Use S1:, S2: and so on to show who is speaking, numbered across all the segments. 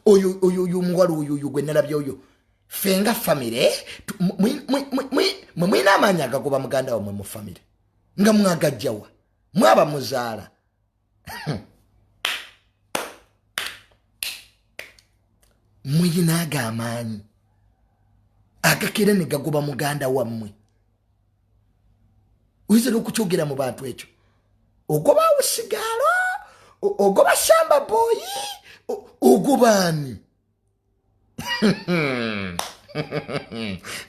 S1: oyo muwala oyo gwe nalabye oyo fenga family mwina amanya agagoba muganda wamwe mu family nga mwagajjawa mwaba muzaala mwina agamanyi agakere ne gagoba muganda wammwe uyizira okukyogera mu bantu ekyo ogoba usigalo ogoba shamba boyi ogobani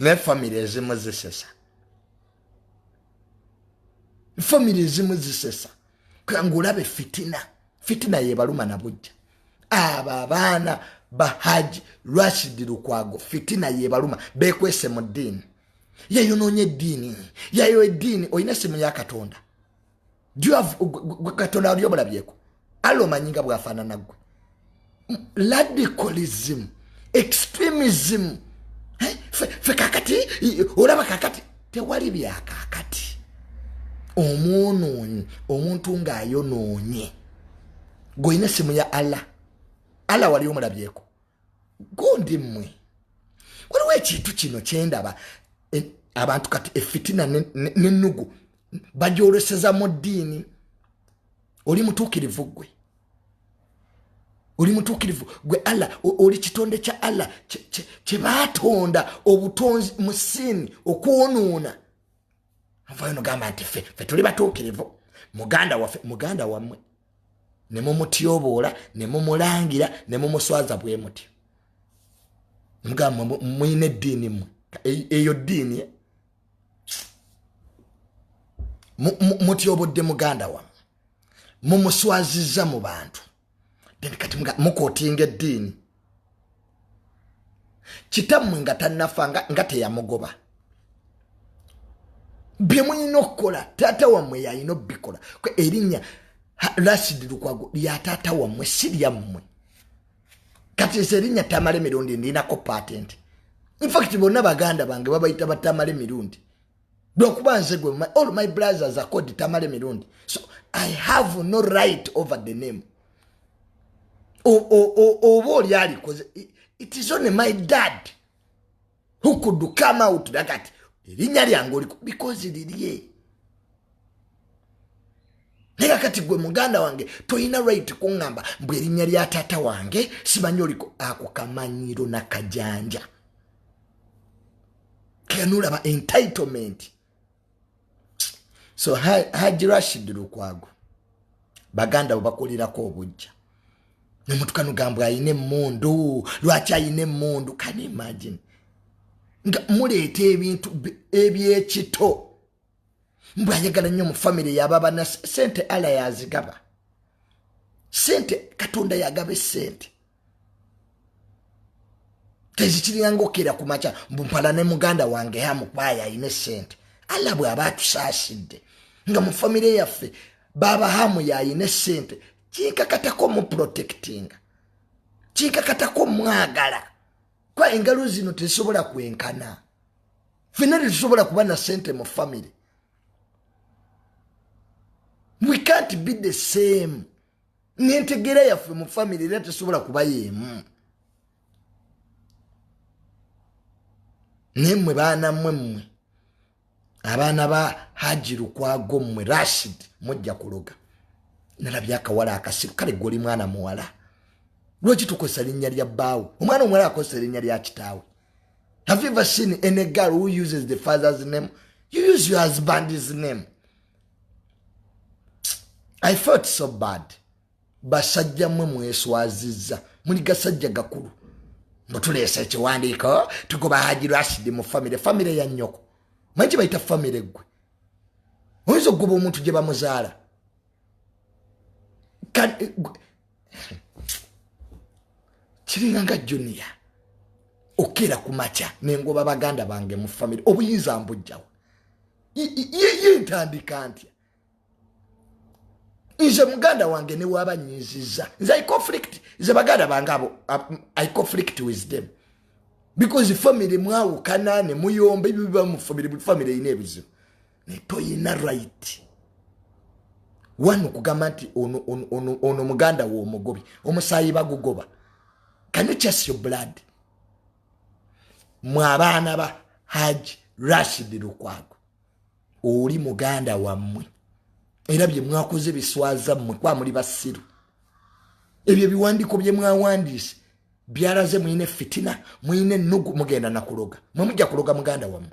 S1: ne family ezimu zisesa kanga olabe fitina yebaluma na bujja aba abaana bahaji Rashid Lukwago fitina yebaluma bekwese mu dini yayononye dini yayo edini oyina simu ya Katonda you have Katonda aliyobola byeko alo manyinga bwafana nagwe radicalism extremism fe kakati olaba kakati tewali bya kakati omuntu ng'ayononye goyina simu ya Allah wali omulabyeko gondi mmwe waliwo ekintu kino kyendaba abantu kati efitina n'ennugu bajoleseza mu ddiini oli mutuukirivu gwe Allah oli kitonde kya Allah kye baatonda obutonzi musini okwonoona avayo nogamba nti fe tuli batuukirivu muganda wammwe ne mumutyoboola ne mumulangira ne mumuswaza bwe mutyo mugamba mwine eddiini mmwe eyo ddiini mutyobodde muganda wammwe mumuswaziza mu bantu kati mukootinga eddiini kitammwe nga tannafa nga teyamugoba bye mulina okukola taata wammwe yalina obbikola erinnya Rashid Lukwago lya taata wammwe si lyammwe kati erinnya Tamale Mirundi ndinako patent in fact bonna baganda bange babayita batamale mirundi lwokuba nze gwe all my brothers are called Tamale Mirundi, so I have no right over the name. It is only my dad who could come out that because it is Nega kati gwe muganda wange toyina right kungamba mbwe erinnya lya tata wange simanyi oliko ako kamanyiro na kajanja kanula ba entitlement. So Haji Rashid Lukwago baganda bakolirako obujja nemutu kanu gambwa ayine mundu lwacha ayine mundu, can you imagine nga mulete ebintu ebyekito mbwa yagala nnyo mu family ya baba na sente ala yazigaba sente Katonda yagabe sente tezikirirango kera kumacha mbumpala ne muganda wange hamu kwaya ine sente ala bwe abatu sashide nga mu family yaffe baba hamu ya ine sente chika katako mu protecting chika katako mwagala kwa engalo zino tesobola kwenkana finali tesobola kuba na sente mu family. We can't be the same. Nintegera yaffe mu family lete sobola kuba yemu. Nemwe bana mmwe abana ba Haji Lukwago mmwe Rashid mujja kuloga nalabya akawala akasiru kale goli mwana muwala lwoki tukosa linnya lya baawo omwana omwala akosa linnya lya kitaawe. Have you ever seen any girl who uses the father's name? You use your husband's name. I felt so bad. Basajja mwe mweswaziza muli gasajja gakulu mutulesa ekiwandiiko tugoba Haji Rashid mu family ya nnyoko manyi bayita family gwe oyinza okugoba omuntu gye bamuzaala kiringanga Junior okera kumacha nengoba baganda bange mu family obuyinza mbujjawo yintandika ntya nze muganda wange ne wabanyiziza nze I conflict nze baganda bangabo I conflict with them because family mwawukana ne muyomba ebiba mu family ine ebizibu ne toyina right wano kugamba nti ono muganda wo omugobi omusayi bagugoba Can you chase your blood? Mwabana ba Haji Rashid Lukwago. Oli muganda wammwe. Era bye mwakoze biswaza mmwe kwa muri basiru. Ebyo biwandiko bye mwawandise byaraze mwine fitina, mwine nugu mugenda nakuloga. Mwamujja kuloga muganda wammwe.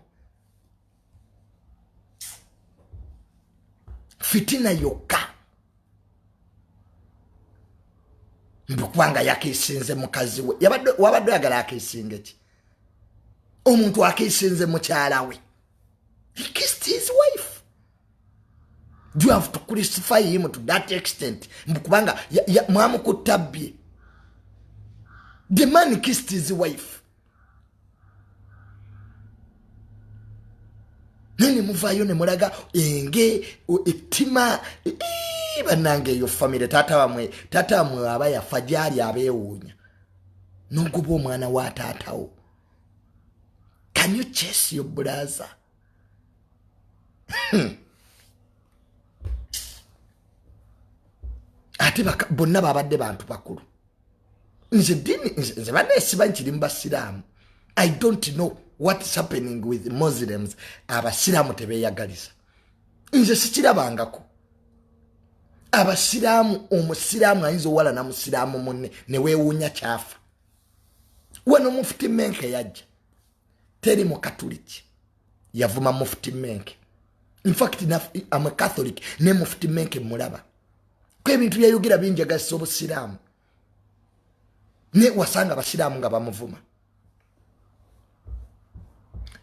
S1: Fitina yoka. Mbukubanga yakisinze mukazi we. Wabadde yagala akisinge ki? Omuntu akisinze mukyala we. He kissed his wife. Do you have to crucify him to that extent? Mbukubanga mwamukutabye. The man kissed his wife. Nene muvayo ne mulaga enge etima banange yo family tata wamwe aba yafa gyali abewunya. Nokuba omwana wa taatawo. Can you chase your brother? Ate bonna babadde bantu bakulu. Nze banesiba nkiri mbasiramu. I don't know what's happening with Muslims. Abasiramu tebeyagaliza. Nze sikirabangako. Abasiramu omusiramu ayinza wala na musiramu munne ne weewunya kyafa. Wano Mufti Menke yajja. Teri mu Katoliki. Yavuma Mufti Menke. In fact, I'm a Catholic. Ne Mufti Menke mulaba. Kwa ebintu yayogira bingi agasa obusiramu. Ne wasanga abasiramu nga bamuvuma.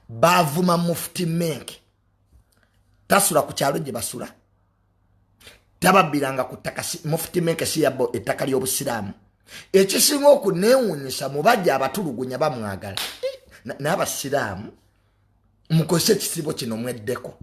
S1: Bavuma Mufti Menke. Tasula ku kyalo gye basula. Tababiranga ku ttaka. Mufti Menke si yabbo ettaka ly'obusiramu. Ekisinga okuneewuunyisa mu bajja abatulugunya bamwagala. N'abasiraamu mukose ekisibo kino mweddeko.